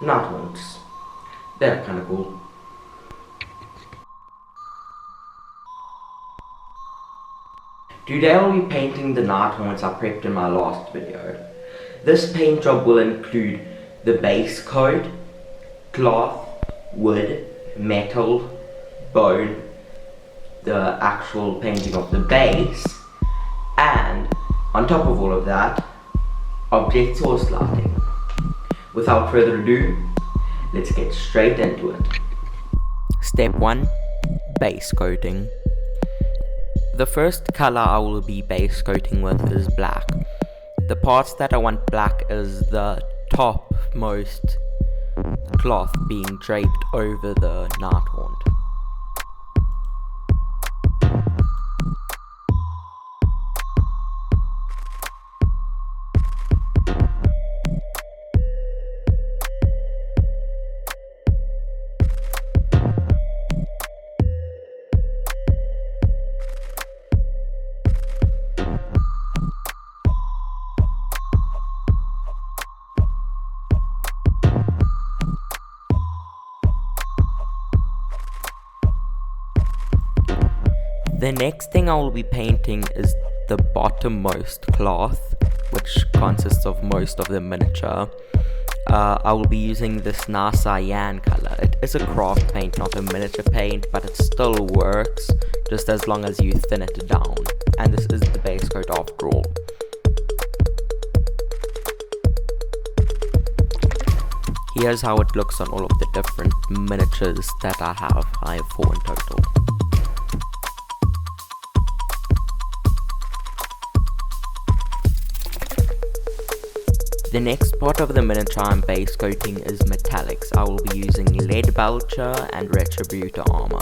Nighthaunts. They're kind of cool. Today I'll be painting the Nighthaunts I prepped in my last video. This paint job will include the base coat, cloth, wood, metal, bone, the actual painting of the base, and on top of all of that, object source lighting. Without further ado, let's get straight into it. Step 1. Base coating. The first color I will be base coating with is black. The parts that I want black is the topmost cloth being draped over the Nighthaunt. The next thing I will be painting is the bottommost cloth, which consists of most of the miniature. I will be using this nice cyan color. It is a craft paint, not a miniature paint, but it still works, just as long as you thin it down. And this is the base coat after all. Here's how it looks on all of the different miniatures that I have. I have 4 in total. The next part of the miniature I'm base coating is metallics. I will be using lead belcher and retributor armor.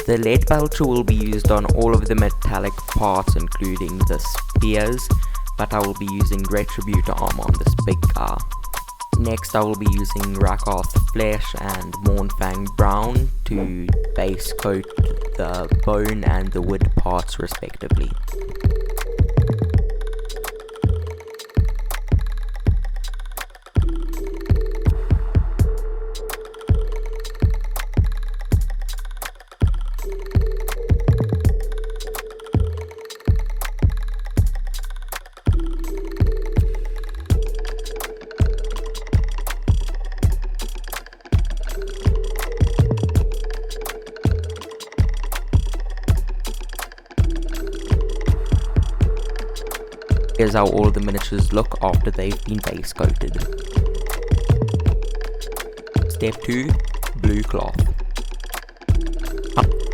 The lead belcher will be used on all of the metallic parts, including the spears, but I will be using retributor armor on this big guy. Next I will be using Rakarth flesh and Mournfang brown to base coat the bone and the wood parts respectively. Here's how all the miniatures look after they've been base coated. Step 2. Blue cloth.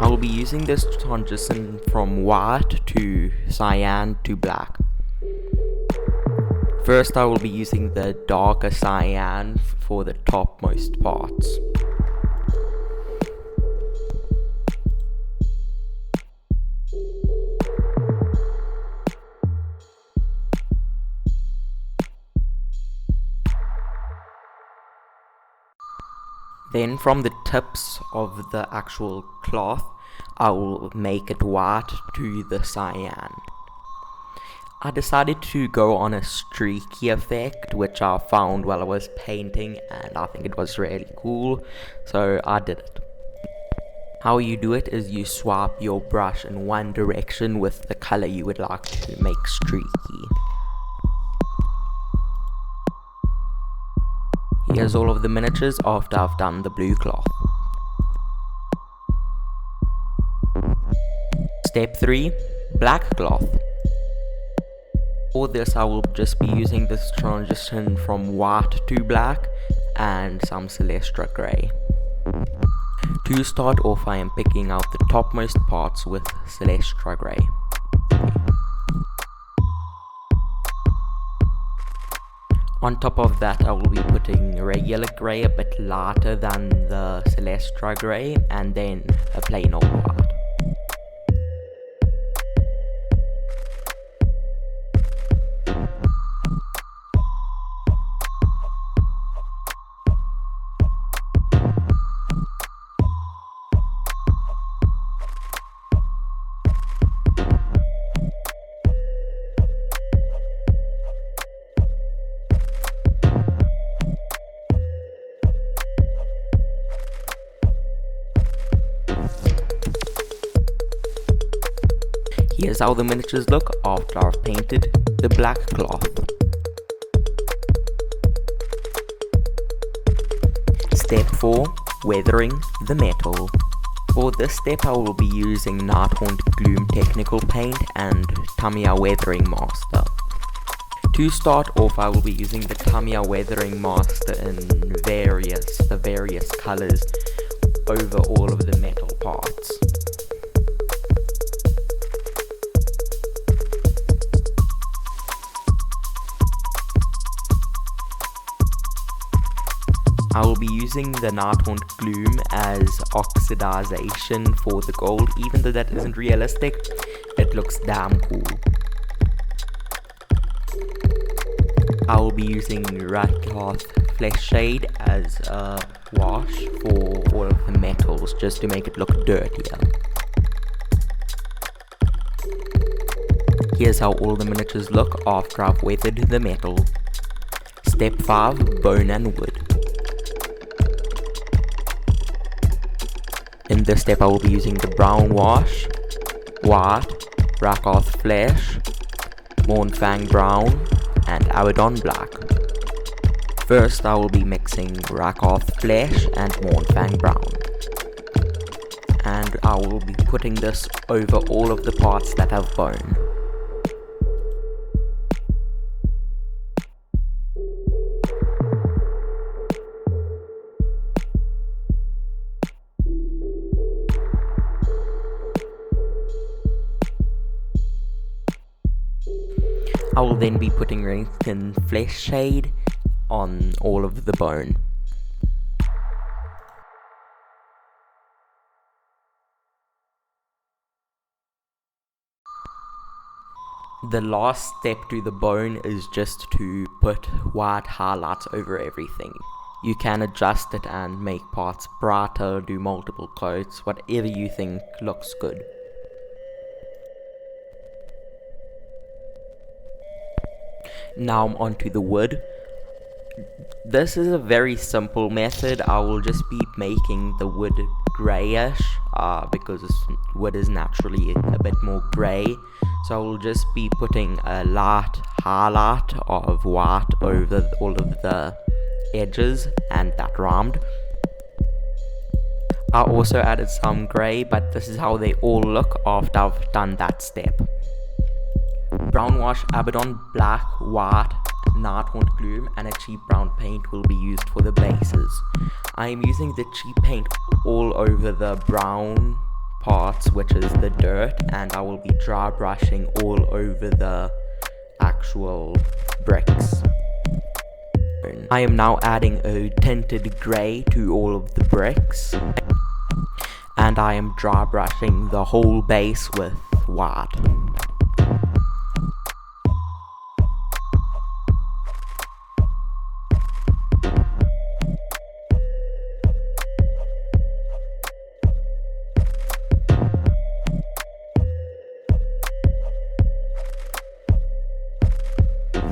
I will be using this to transition from white to cyan to black. First I will be using the darker cyan for the topmost parts. Then from the tips of the actual cloth, I will make it white to the cyan. I decided to go on a streaky effect, which I found while I was painting, and I think it was really cool, so I did it. How you do it is you swipe your brush in one direction with the color you would like to make streaky. Here's all of the miniatures after I've done the blue cloth. Step 3. Black cloth. For this I will just be using this transition from white to black and some Celestra grey. To start off I am picking out the topmost parts with Celestra grey. On top of that I will be putting regular grey a bit lighter than the Celestra grey and then a plain old white. Here's how the miniatures look after I've painted the black cloth. Step 4. Weathering the metal. For this step I will be using Nighthaunts Gloom Technical Paint and Tamiya Weathering Master. To start off, I will be using the Tamiya Weathering Master in the various colors over all of the metal parts. I will be using the Nighthaunts Gloom as oxidization for the gold. Even though that isn't realistic, it looks damn cool. I will be using Nighthaunts Flesh Shade as a wash for all of the metals, just to make it look dirtier. Here's how all the miniatures look after I've weathered the metal. Step 5. Bone and wood. In this step I will be using the brown wash, white, Nighthaunts Flesh, Mournfang brown, and Abaddon black. First I will be mixing Nighthaunts Flesh and Mournfang brown. And I will be putting this over all of the parts that have bone. I will then be putting Nighthaunts Flesh Shade on all of the bone. The last step to the bone is just to put white highlights over everything. You can adjust it and make parts brighter, do multiple coats, whatever you think looks good. Now I'm onto the wood. This is a very simple method. I will just be making the wood grayish because wood is naturally a bit more grey. So I will just be putting a light highlight of white over all of the edges, and that rhymed. I also added some grey, but this is how they all look after I've done that step. Brown wash, Abaddon black, white, Nighthaunts Gloom, and a cheap brown paint will be used for the bases. I am using the cheap paint all over the brown parts, which is the dirt, and I will be dry brushing all over the actual bricks. I am now adding a tinted grey to all of the bricks, and I am dry brushing the whole base with white.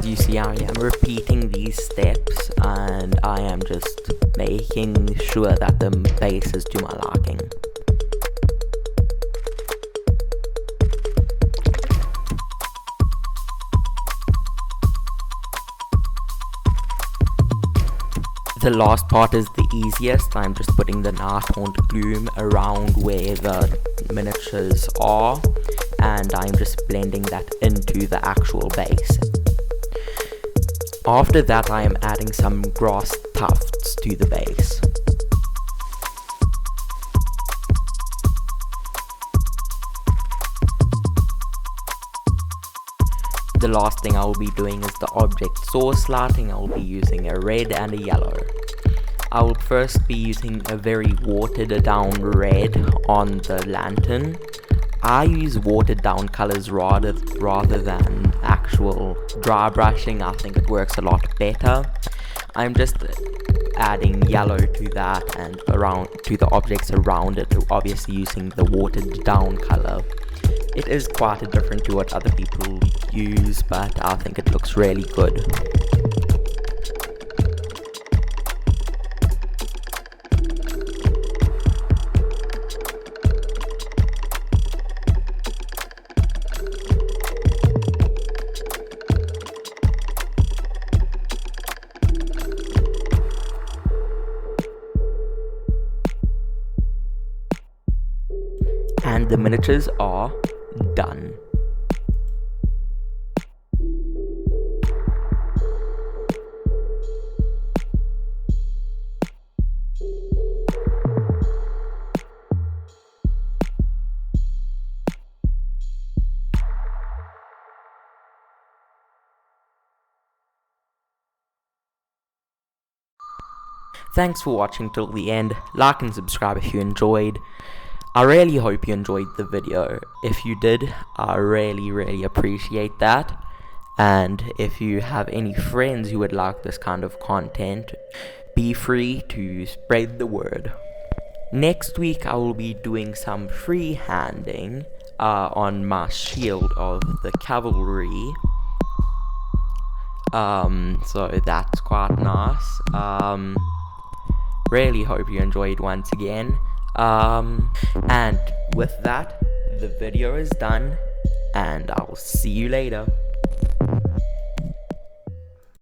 You see, I am repeating these steps, and I am just making sure that the base is to my liking. The last part is the easiest. I'm just putting the Nighthaunts Gloom around where the miniatures are, and I'm just blending that into the actual base. After that, I am adding some grass tufts to the base. The last thing I will be doing is the object source lighting. I will be using a red and a yellow. I will first be using a very watered down red on the lantern. I use watered down colors rather than actual dry brushing. I think it works a lot better. I'm just adding yellow to that and around to the objects around it, obviously using the watered down color. It is quite different to what other people use, but I think it looks really good. the miniatures are done. Thanks for watching till the end. Like and subscribe if you enjoyed. I really hope you enjoyed the video. If you did, I really appreciate that. And if you have any friends who would like this kind of content, be free to spread the word. Next week I will be doing some freehanding on my shield of the cavalry. So that's quite nice. Really hope you enjoyed once again. And with that, the video is done, and I'll see you later.